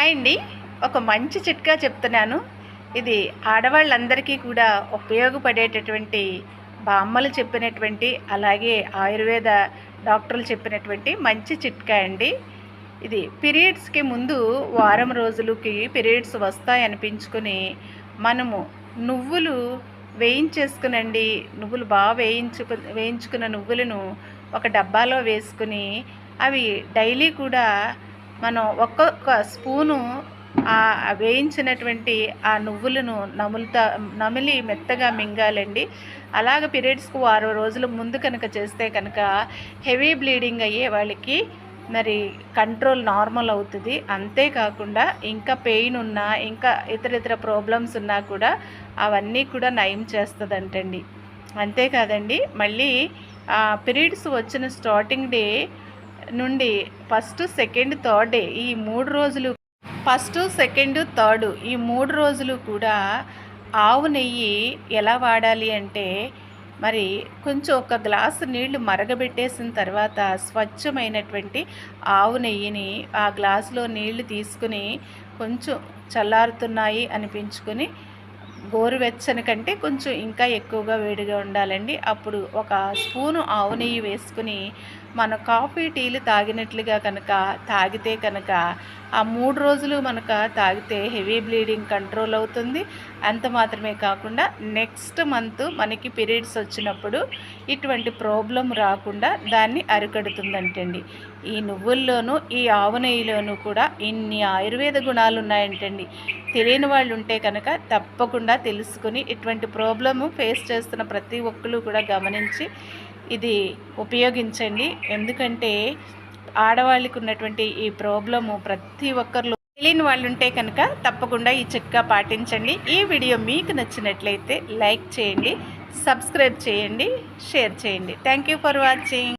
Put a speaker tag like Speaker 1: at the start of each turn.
Speaker 1: Hi అండి. ఒక మంచి చిట్కా చెప్తున్నాను. ఇది ఆడవాళ్ళందరికీ కూడా ఉపయోగపడేటటువంటి బామ్మలు చెప్పినటువంటి, అలాగే ఆయుర్వేద డాక్టర్లు చెప్పినటువంటి మంచి చిట్కా అండి. ఇది పీరియడ్స్కి ముందు వారం రోజులకి పీరియడ్స్ వస్తాయనిపించుకొని మనము నువ్వులు వేయించేసుకునండి. నువ్వులు బాగా వేయించుకున్న నువ్వులను ఒక డబ్బాలో వేసుకుని అవి డైలీ కూడా మనం ఒక్కొక్క స్పూను వేయించినటువంటి ఆ నువ్వులను నమిలి మెత్తగా మింగాలండి. అలాగ పీరియడ్స్కి 6 రోజుల ముందు కనుక చేస్తే కనుక హెవీ బ్లీడింగ్ అయ్యే వాళ్ళకి మరి కంట్రోల్ నార్మల్ అవుతుంది. అంతేకాకుండా ఇంకా పెయిన్ ఉన్నా, ఇంకా ఇతర ప్రాబ్లమ్స్ ఉన్నా కూడా అవన్నీ కూడా నయం చేస్తుందంటండి. అంతేకాదండి, మళ్ళీ పీరియడ్స్ వచ్చిన స్టార్టింగ్ డే నుండి ఫస్ట్, సెకండ్, థర్డ్ డే ఈ 3 రోజులు, ఫస్ట్, సెకండ్, థర్డ్ ఈ 3 రోజులు కూడా ఆవు నెయ్యి ఎలా వాడాలి అంటే, మరి కొంచెం ఒక గ్లాసు నీళ్లు మరగబెట్టేసిన తర్వాత స్వచ్ఛమైనటువంటి ఆవు నెయ్యిని ఆ గ్లాసులో నీళ్లు తీసుకుని కొంచెం చల్లారుతున్నాయి అనిపించుకొని గోరువెచ్చని కంటే కొంచెం ఇంకా ఎక్కువగా వేడిగా ఉండాలండి. అప్పుడు ఒక స్పూను ఆవు నెయ్యి వేసుకుని మన కాఫీ టీలు తాగినట్లుగా కనుక తాగితే కనుక ఆ 3 రోజులు మనక తాగితే హెవీ బ్లీడింగ్ కంట్రోల్ అవుతుంది. అంత మాత్రమే కాకుండా నెక్స్ట్ మంత్ మనకి పీరియడ్స్ వచ్చినప్పుడు ఇటువంటి ప్రాబ్లం రాకుండా దాన్ని అరికడుతుందంటండి. ఈ నువ్వుల్లోనూ ఈ ఆవు నెయ్యిలోనూ కూడా ఇన్ని ఆయుర్వేద గుణాలు ఉన్నాయంటండి. తెలియని వాళ్ళు ఉంటే కనుక తప్పకుండా తెలుసుకుని ఇటువంటి ప్రాబ్లము ఫేస్ చేస్తున్న ప్రతి ఒక్కరు కూడా గమనించి ఇది ఉపయోగించండి. ఎందుకంటే ఆడవాళ్ళకి ఉన్నటువంటి ఈ ప్రాబ్లము ప్రతి ఒక్కరిలో తెలియని వాళ్ళు ఉంటే కనుక తప్పకుండా ఈ చిట్కా పాటించండి. ఈ వీడియో మీకు నచ్చినట్లయితే లైక్ చేయండి, సబ్స్క్రైబ్ చేయండి, షేర్ చేయండి. Thank you for watching.